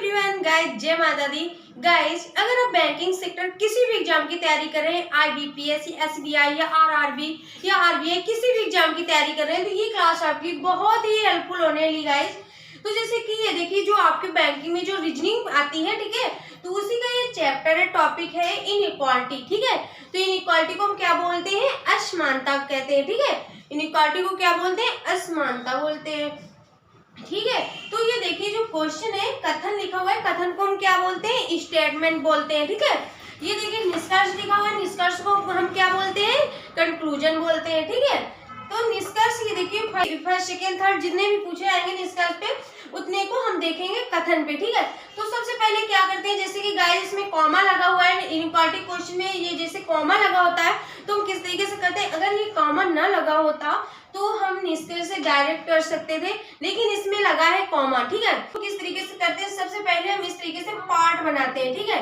Everyone guys, जय माता दी। Guys, अगर आप बैंकिंग सेक्टर किसी भी एग्जाम की तैयारी कर रहे हैं, आईबीपीएस, एसबीआई या आरआरबी या आरबीआई, किसी भी एग्जाम की तैयारी कर रहे हैं, तो ये क्लास आपकी बहुत ही हेल्पफुल होने वाली गाइस। तो जैसे कि ये देखिए, जो आपके बैंकिंग में जो रीजनिंग आती है, ठीक है, तो उसी का ये चैप्टर है, टॉपिक है इनइक्वालिटी, ठीक है। तो इनइक्वालिटी को हम क्या बोलते हैं? असमानता कहते हैं, ठीक है। इनइक्वालिटी को क्या बोलते हैं? असमानता बोलते हैं, ठीक है। तो ये देखिए, जो क्वेश्चन है, कथन लिखा हुआ है, कथन को हम क्या बोलते हैं? स्टेटमेंट बोलते हैं, ठीक है। ये देखिए, निष्कर्ष लिखा हुआ है, निष्कर्ष को हम क्या बोलते हैं? कंक्लूजन बोलते हैं, ठीक है। तो निष्कर्ष, ये देखिए, फर्स्ट सेकेंड थर्ड जितने भी पूछे आएंगे निष्कर्ष पे, उतने को हम देखेंगे कथन पे, ठीक है। तो सबसे पहले क्या करते हैं, जैसे कि गाइस इसमें कॉमा लगा हुआ है, इनइक्वालिटी क्वेश्चन में ये जैसे कॉमा लगा होता है, तो हम किस तरीके से करते हैं? अगर ये कॉमा ना लगा होता तो हम निष्कर्ष से डायरेक्ट कर सकते थे, लेकिन इसमें लगा है कॉमा, ठीक है। तो किस तरीके से करते हैं? सबसे पहले हम इस तरीके से पार्ट बनाते हैं, ठीक है।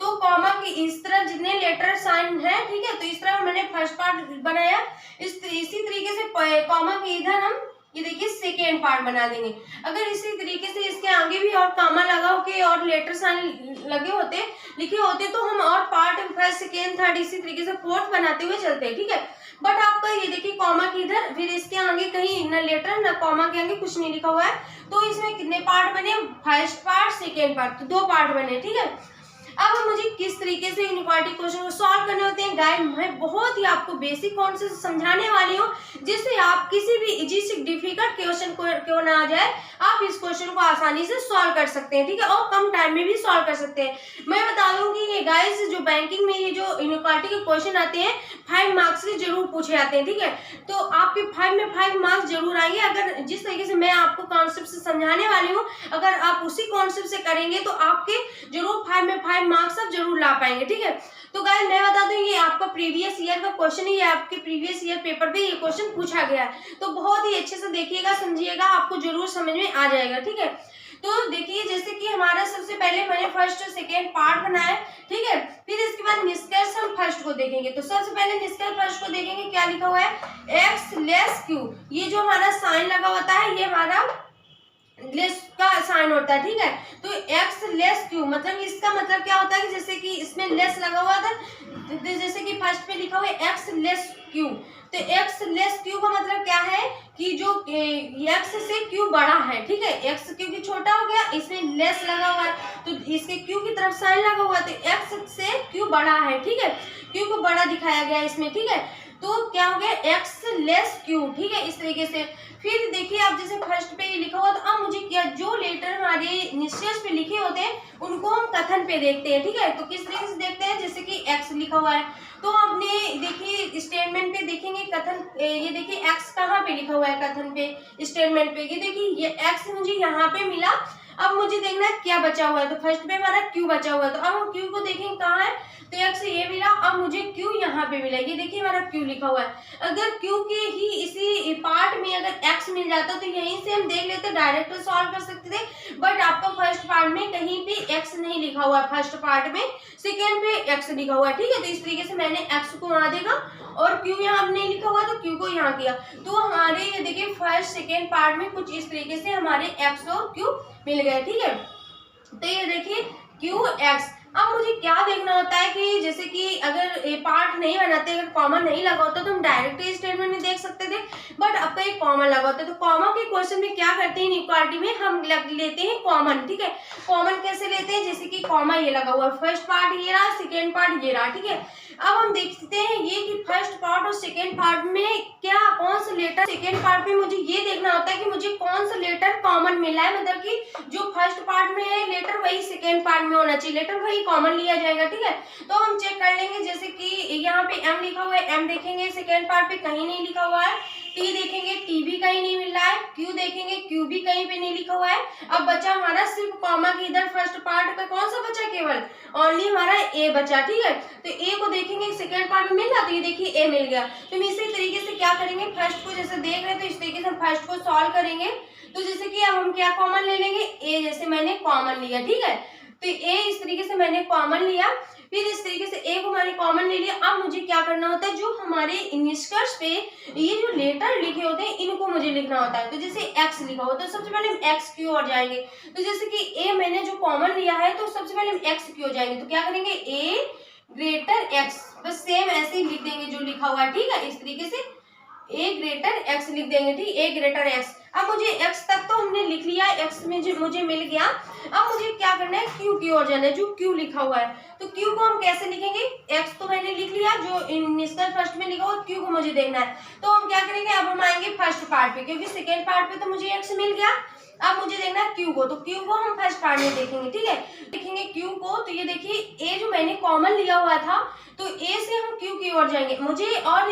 तो कॉमा की इस तरफ जितने लेटर साइन है, ठीक है, तो इस तरह मैंने फर्स्ट पार्ट बनाया, इसी तरीके से कॉमा के इधर हम ये देखिए सेकेंड पार्ट बना देंगे। अगर इसी तरीके से इसके आगे भी और कॉमा लगा होके और लेटर साइन लगे होते, लिखे होते, तो हम और पार्ट फर्स्ट सेकेंड थर्ड इसी तरीके से फोर्थ बनाते हुए चलते हैं, ठीक है। बट आपका ये देखिए, कॉमा के इधर फिर इसके आगे कहीं न लेटर न कॉमा के आगे कुछ नहीं लिखा हुआ है, तो इसमें कितने पार्ट बने? फर्स्ट पार्ट, सेकेंड पार्ट, तो 2 पार्ट बने, ठीक है। अब मुझे किस तरीके से इनइक्वालिटी क्वेश्चन को सॉल्व करने होते हैं गाइस, मैं बहुत ही आपको बेसिक कॉन्सेप्ट समझाने वाली हूँ, जिससे आप किसी भी इजी से डिफिकल्ट क्वेश्चन को क्यों ना आ जाए, आप इस क्वेश्चन को आसानी से सॉल्व कर सकते हैं, ठीक है, और कम टाइम में भी सॉल्व कर सकते हैं। मैं बता दूंगी ये गाइस, जो बैंकिंग में ये जो इनइक्वालिटी के क्वेश्चन आते हैं, 5 मार्क्स से जरूर पूछे जाते हैं, ठीक है। तो आपके 5 में 5 मार्क्स जरूर आएंगे, अगर जिस तरीके से मैं आपको कॉन्सेप्ट से समझाने वाली हूँ, अगर आप उसी कॉन्सेप्ट से करेंगे तो आपके जरूर 5 में 5 मार्क्स आप जरूर ला पाएंगे, ठीक है। तो गाइस, मैं बता दूं, ये आपका प्रीवियस ईयर का क्वेश्चन है, ये आपके प्रीवियस ईयर पेपर पे ये क्वेश्चन पूछा गया है, तो बहुत ही अच्छे से देखिएगा, समझिएगा, आपको जरूर समझ में आ जाएगा, ठीक है। तो देखिए, जैसे कि हमारा सबसे पहले मैंने फर्स्ट और सेकेंड पार्ट बनाया, ठीक है, फिर इसके बाद निष्कर्ष हम फर्स्ट को देखेंगे। तो सबसे पहले निष्कर्ष फर्स्ट को देखेंगे, क्या लिखा हुआ है? x लेस q, ये जो हमारा साइन लगा होता है, ये हमारा लेस का साइन होता है, ठीक है। तो x लेस q, मतलब इसका मतलब क्या होता है कि जैसे कि इसमें लेस लगा हुआ था, जैसे कि फर्स्ट पे लिखा हुआ है x लेस q, तो x लेस q का मतलब क्या है कि जो x से q बड़ा है, ठीक है, x क्योंकि छोटा हो गया, इसमें लेस लगा हुआ है, तो इसके q की तरफ साइन लगा हुआ है, तो x से q बड़ा है, ठीक है, q को बड़ा दिखाया गया इसमें, ठीक है। तो क्या हो गया? x लेस q, ठीक है, इस तरीके से। फिर देखिए, आप जैसे फर्स्ट पे ये लिखा हुआ, तो अब मुझे क्या, जो लेटर हमारे निष्कर्ष पे लिखे होते हैं उनको हम कथन पे देखते हैं, ठीक है। तो किस तरीके से देखते हैं? जैसे कि x लिखा हुआ है, तो आपने देखिए स्टेटमेंट पे देखेंगे कथन, ये देखिए x कहाँ पे लिखा हुआ है कथन पे, स्टेटमेंट पे, ये देखिए ये x मुझे यहाँ पे मिला। अब मुझे देखना है क्या बचा हुआ है, तो फर्स्ट पे हमारा q बचा हुआ है, तो अब हम q को देखेंगे कहाँ है, तो x ये मिला, अब मुझे q यहाँ पे मिला, ये देखिए हमारा q लिखा हुआ है। अगर q के ही इसी पार्ट में अगर x मिल जाता तो यहीं से हम देख लेते, डायरेक्ट सॉल्व कर सकते थे, बट आपका फर्स्ट पार्ट में कहीं भी x नहीं लिखा हुआ है, फर्स्ट पार्ट में, सेकेंड पे x लिखा हुआ है, ठीक है। तो इस तरीके से मैंने x को वहां देखा और q यहाँ नहीं लिखा हुआ, तो q को यहाँ किया, तो हमारे ये देखिए फर्स्ट सेकेंड पार्ट में कुछ इस तरीके से हमारे x और q मिल गए, ठीक है। तो ये देखिए QX। अब मुझे क्या देखना होता है कि जैसे कि अगर ये पार्ट नहीं बनाते, अगर कॉमन नहीं लगा होता, तो हम डायरेक्ट स्टेटमेंट में देख सकते थे, बट अब तो एक कॉमन लगा होता है, तो कॉमन के क्वेश्चन में क्या करते हैं, इनइक्वालिटी में हम लेते हैं कॉमन, ठीक है। कॉमन कैसे लेते हैं? जैसे कि कॉमा ये लगा हुआ है, फर्स्ट पार्ट ये रहा, सेकेंड पार्ट ये रहा, ठीक है। अब हम देखते हैं ये कि फर्स्ट पार्ट और सेकेंड पार्ट में क्या, कौन सा लेटर, सेकेंड पार्ट में मुझे ये देखना होता है कि मुझे कौन सा लेटर कॉमन मिला है, मतलब कि जो फर्स्ट पार्ट में है लेटर वही सेकेंड पार्ट में होना चाहिए, लेटर वही कॉमन लिया जाएगा, ठीक है। तो हम चेक कर लेंगे, जैसे कि यहाँ पे m लिखा हुआ है, m देखेंगे सेकेंड पार्ट पे कहीं नहीं लिखा हुआ है, t देखेंगे t भी कहीं नहीं मिल रहा है, q देखेंगे q भी कहीं पे नहीं लिखा हुआ है। अब बचा हमारा सिर्फ कॉमा के इधर फर्स्ट पार्ट का कौन सा बचा, केवल ओनली हमारा a बचा, ठीक है। तो a को देखेंगे सेकेंड पार्ट में मिल रहा, तो ये देखिए a मिल गया। तो हम इसी तरीके से क्या करेंगे, फर्स्ट को जैसे देख रहे हैं तो इस तरीके से हम फर्स्ट को सॉल्व करेंगे। तो जैसे कि अब हम क्या कॉमन ले लेंगे, a जैसे मैंने कॉमन लिया, ठीक है, तो a इस तरीके से मैंने कॉमन लिया, फिर इस तरीके से a को मैंने कॉमन ले लिया। अब मुझे क्या करना होता है, जो हमारे निष्कर्ष पे ये जो लेटर लिखे होते हैं इनको मुझे लिखना होता है। तो जैसे x लिखा हो तो सबसे पहले हम x की ओर जाएंगे, तो जैसे कि a मैंने जो कॉमन लिया है तो सबसे पहले हम एक्स की ओर जाएंगे, तो क्या करेंगे ए ग्रेटर एक्स, बस सेम ऐसे ही लिख देंगे जो लिखा हुआ है, ठीक है, इस तरीके से ए ग्रेटर एक्स लिख देंगे, ठीक, ए ग्रेटर एक्स। अब मुझे एक्स तक तो हमने लिख लिया, एक्स में मुझे मिल गया। अब मुझे क्या करना है, क्यू की ओर जाना है, जो क्यू लिखा हुआ है। तो क्यू को हम कैसे लिखेंगे, एक्स तो मैंने लिख लिया जो निष्कर्ष फर्स्ट में लिखा हुआ, क्यू को मुझे देखना है। तो हम क्या करेंगे, अब हम आएंगे फर्स्ट पार्ट पे, क्योंकि सेकेंड पार्ट पे तो मुझे एक्स मिल गया, अब मुझे देखना है क्यू को। तो क्यू को हम फर्स्ट पार्ट में देखेंगे, ठीक है, देखेंगे क्यू को। तो ये देखिए ए जो मैंने कॉमन लिया हुआ था, तो ए से हम क्यू की ओर जाएंगे मुझे, और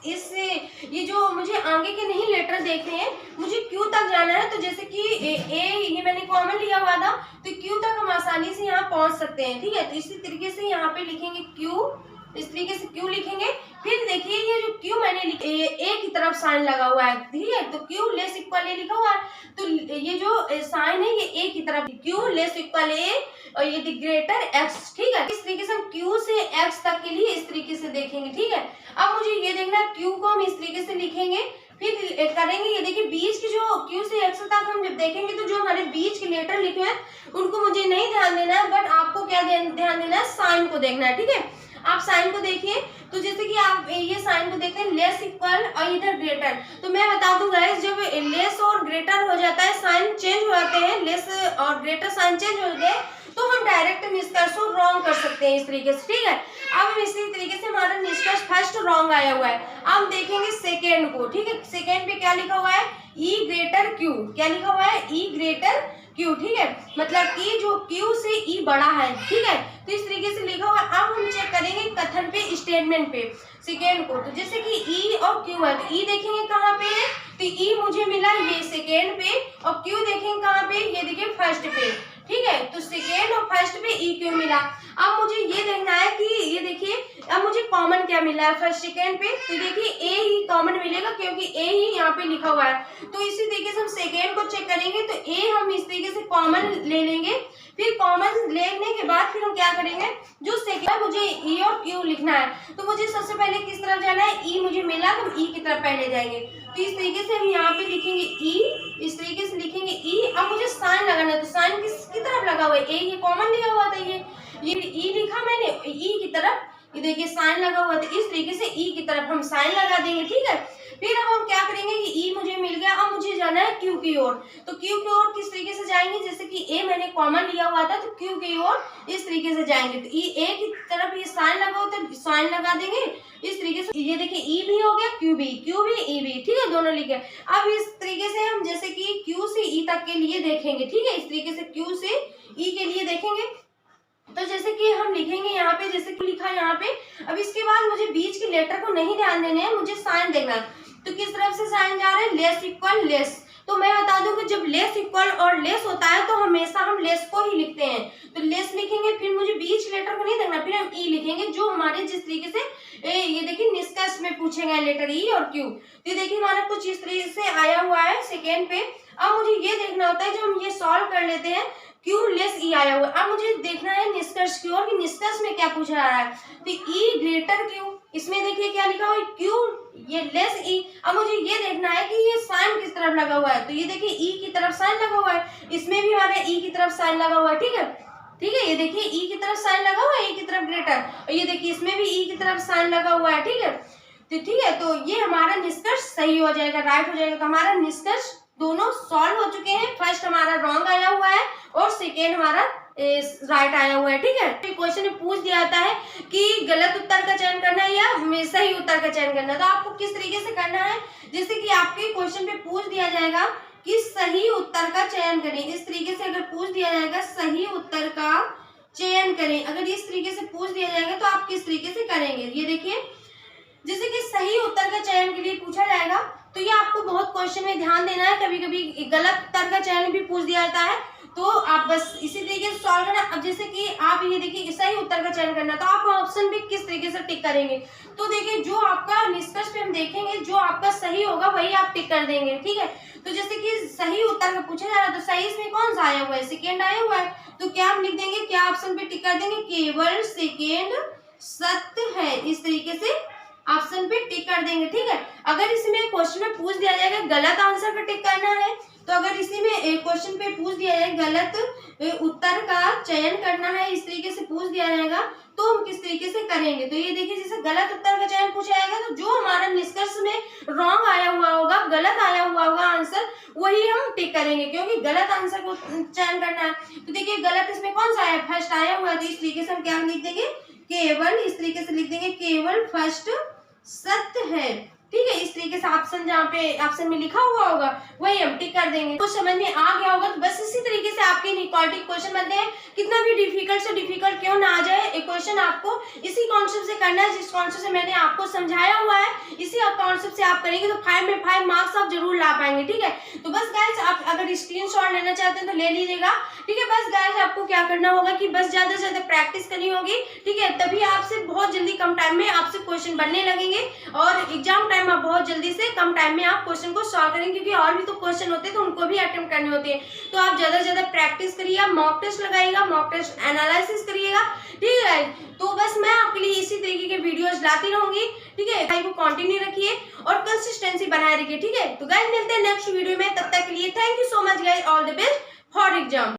इससे ये जो मुझे आगे के नहीं लेटर देखने हैं, मुझे क्यू तक जाना है। तो जैसे कि ए ये मैंने कॉमन लिया हुआ था, तो क्यू तक हम आसानी से यहाँ पहुंच सकते हैं, ठीक है। तो इसी तरीके से यहाँ पे लिखेंगे क्यू, इस तरीके से क्यू लिखेंगे। फिर देखिए ये जो क्यू मैंने ए की तरफ साइन लगा हुआ है, ठीक है, तो क्यू लेस इक्वल ए लिखा हुआ है, तो ये जो साइन है ये ए की तरफ, क्यू लेस इक्वल ए और ये ग्रेटर एक्स, ठीक है। इस तरीके से हम क्यू से एक्स तक के लिए इस तरीके से देखेंगे, ठीक है। अब मुझे ये देखना है क्यू को हम इस तरीके से लिखेंगे, फिर करेंगे ये देखिए बीच की जो क्यू से एक्स तक हम जब देखेंगे तो जो हमारे बीच के लेटर लिखे हैं उनको मुझे नहीं ध्यान देना है, बट आपको क्या ध्यान देना है, साइन को देखना है, ठीक है। आप साइन को देखिए, तो जैसे कि आप ये साइन को देखते हैं लेस इक्वल और इधर ग्रेटर, तो मैं बता दूं गाइस जब लेस और ग्रेटर हो जाता है साइन चेंज हो जाते हैं, लेस और ग्रेटर साइन चेंज हो गए तो हम डायरेक्ट निष्कर्ष को रॉन्ग कर सकते हैं इस तरीके से, ठीक है। अब इसी तरीके से हमारा निष्कर्ष फर्स्ट रॉन्ग आया हुआ है। अब देखेंगे सेकेंड को, ठीक है, सेकेंड पे क्या लिखा हुआ है, ई ग्रेटर क्यू, क्या लिखा हुआ है, ई ग्रेटर क्यू, ठीक है, मतलब कि जो क्यू से ई बड़ा है, ठीक है, तो इस तरीके से लिखा हुआ। अब हम चेक करेंगे कथन पे, स्टेटमेंट पे सेकेंड को, तो जैसे कि ई और क्यू है, तो ई देखेंगे कहाँ पे है, तो ई मुझे मिला ये सेकेंड पे, और क्यू देखेंगे कहाँ पे, ये देखिए फर्स्ट पे, ठीक है, तो सेकेंड और फर्स्ट पे ई क्यू मिला। अब मुझे ये देखना है कि ये देखिए अब मुझे कॉमन क्या मिला है फर्स्ट सेकेंड पे, तो देखिए ए ही कॉमन मिलेगा क्योंकि ए ही यहाँ पे लिखा हुआ है। तो इसी तरीके से हम सेकेंड को चेक करेंगे, तो ए हम इस तरीके से कॉमन ले लेंगे, फिर कॉमन लेने के बाद फिर हम क्या करेंगे, जो सेकेंड मुझे ई और क्यू लिखना है, तो मुझे सबसे पहले किस तरफ जाना है, ई मुझे मिला तो ई की तरफ पहले जाएंगे। तो इस तरीके से हम यहाँ पे लिखेंगे ई, इस तरीके से लिखेंगे ई। अब मुझे साइन लगाना है, तो साइन किसकी तरफ लगा हुआ है, ए, ये कॉमन लिखा हुआ था, ये ई लिखा मैंने ई की तरफ, ये देखिए साइन लगा हुआ है, तो इस तरीके से ई की तरफ हम साइन लगा देंगे, ठीक है। फिर हम क्या करेंगे कि ई मुझे मिल गया, अब मुझे जाना है क्यू की ओर, तो क्यू की ओर किस तरीके से जाएंगे, जैसे कि ए मैंने कॉमन लिया हुआ था, तो क्यू की ओर इस तरीके से जाएंगे, तो ए की तरफ ये साइन लगा हुआ तो साइन लगा देंगे इस तरीके से, ये देखिए ई भी हो गया, क्यू भी ई भी, ठीक है, दोनों लिखे। अब इस तरीके से हम जैसे कि क्यू से ई तक के लिए देखेंगे, ठीक है, इस तरीके से क्यू से ई के लिए देखेंगे, तो जैसे कि हम लिखेंगे यहाँ पे, जैसे कि लिखा है यहाँ पे। अब इसके बाद मुझे बीच के लेटर को नहीं ध्यान देने हैं, मुझे साइन देखना है, तो किस तरफ से साइन जा रहा है, लेस इक्वल लेस। तो मैं बता दूं कि जब लेस इक्वल और लेस होता है तो हमेशा हम लेस को ही लिखते हैं, तो लेस लिखेंगे, फिर मुझे बीच लेटर को नहीं देखना, फिर हम ई लिखेंगे, जो हमारे जिस तरीके से ये देखिए निष्कर्ष में पूछे गए लेटर ई और क्यू, तो देखिए हमारा कुछ इस तरीके से आया हुआ है सेकेंड पे। अब मुझे ये देखना होता है, जब हम ये सॉल्व कर लेते हैं, क्यू लेस ई आया हुआ है, अब मुझे देखना है निष्कर्ष की ओर कि निष्कर्ष में क्या पूछा जा रहा है, तो ई ग्रेटर क्यू, इसमें देखिए क्या लिखा हुआ है, क्यू ये लेस ई। अब मुझे ये देखना है कि ये साइन किस तरफ लगा हुआ है, तो ये देखिए ई की तरफ साइन लगा हुआ है, इसमें भी हमारे ई की तरफ साइन लगा हुआ है, ठीक है, ठीक है, ये देखिए ई की तरफ साइन लगा हुआ है, ई की तरफ ग्रेटर, और ये देखिए इसमें भी ई की तरफ साइन लगा हुआ है, ठीक है, तो ठीक है, तो ये हमारा निष्कर्ष सही हो जाएगा, राइट हो जाएगा। तो हमारा निष्कर्ष दोनों सॉल्व हो चुके हैं, फर्स्ट हमारा रॉन्ग आया हुआ है और सेकेंड हमारा राइट आया हुआ है, ठीक है। क्वेश्चन में पूछ दिया जाता है कि गलत उत्तर का चयन करना है या सही उत्तर का चयन करना है, तो आपको किस तरीके से करना है, जैसे कि आपके क्वेश्चन पे पूछ दिया जाएगा कि सही उत्तर का चयन करें, इस तरीके से अगर पूछ दिया जाएगा सही उत्तर का चयन करें, अगर इस तरीके से पूछ दिया जाएगा तो आप किस तरीके से करेंगे। ये देखिए जैसे कि सही उत्तर का चयन के लिए पूछा जाएगा, तो ये आपको बहुत क्वेश्चन में ध्यान देना है, कभी कभी गलत उत्तर का चयन भी पूछ दिया जाता है, तो आप बस इसी तरीके से सॉल्व करना। अब जैसे कि आप ये देखिए सही उत्तर का चयन करना, तो आप ऑप्शन भी किस तरीके से टिक करेंगे, तो देखिए जो आपका निष्कर्ष पे हम देखेंगे जो आपका सही होगा वही आप टिक कर देंगे, ठीक है। तो जैसे कि सही उत्तर का पूछा जा रहा है, तो सही इसमें कौन सा आया हुआ है, सेकेंड आया हुआ है, तो क्या हम लिख देंगे, क्या ऑप्शन पे टिक कर देंगे, केवल सेकेंड सत्य है, इस तरीके से ऑप्शन पे टिक कर देंगे, ठीक है। अगर इसमें क्वेश्चन में पूछ दिया जाएगा गलत आंसर पे टिक करना है, तो अगर इसी में क्वेश्चन पे पूछ दिया जाए गलत उत्तर चयन करना है, इस तरीके से पूछ दिया जाएगा तो हम किस तरीके से करेंगे। तो ये देखिए, जैसे गलत उत्तर का चयन पूछा जाएगा तो जो हमारा निष्कर्ष में रॉन्ग आया हुआ होगा, गलत आया हुआ होगा आंसर, वही हम टिक करेंगे, क्योंकि गलत आंसर को चयन करना है। तो देखिए गलत इसमें कौन सा है, फर्स्ट आया हुआ है, तो इस तरीके से हम क्या लिख देंगे, केवल, इस तरीके से लिख देंगे केवल फर्स्ट सत्य है। ठीक है, इस तरीके से ऑप्शन जहाँ पे ऑप्शन में लिखा हुआ होगा वही हम टिक कर देंगे। कुछ समझ में आ गया होगा। तो बस इसी तरीके से आपके इनइक्वालिटी क्वेश्चन बनते हैं, कितना भी डिफिकल्ट से डिफिकल्ट क्यों ना आ जाए, एक क्वेश्चन आपको इसी कॉन्सेप्ट से करना है, जिस कॉन्सेप्ट से मैंने आपको समझाया हुआ है, इसी कॉन्सेप्ट से आप करेंगे तो 5 में 5 मार्क्स आप जरूर ला पाएंगे। ठीक है, तो बस गाइस आप अगर स्क्रीनशॉट लेना चाहते हैं तो ले लीजिएगा। ठीक है, बस गाइस आपको क्या करना होगा कि बस ज्यादा से ज्यादा प्रैक्टिस करनी होगी। ठीक है, तभी आपसे बहुत जल्दी कम टाइम में आपसे क्वेश्चन बनने लगेंगे और एग्जाम टाइम आप बहुत जल्दी से कम टाइम में आप क्वेश्चन को सॉल्व करेंगे, क्योंकि और भी तो क्वेश्चन होते हैं तो उनको भी अटेम्प्ट करने होते हैं। तो आप ज्यादा से ज्यादा प्रैक्टिस करिए, मॉक टेस्ट लगाइएगा, मॉक टेस्ट एनालिसिस करिएगा। ठीक है, तो बस मैं आपके लिए इसी तरीके के वीडियोस लाती रहूंगी। ठीक है, भाई को कंटिन्यू रखिए और कंसिस्टेंसी बनाए रखिए। ठीक है, तो गाइस मिलते हैं नेक्स्ट वीडियो में, तब तक के लिए thank you so much guys, all the best for exam.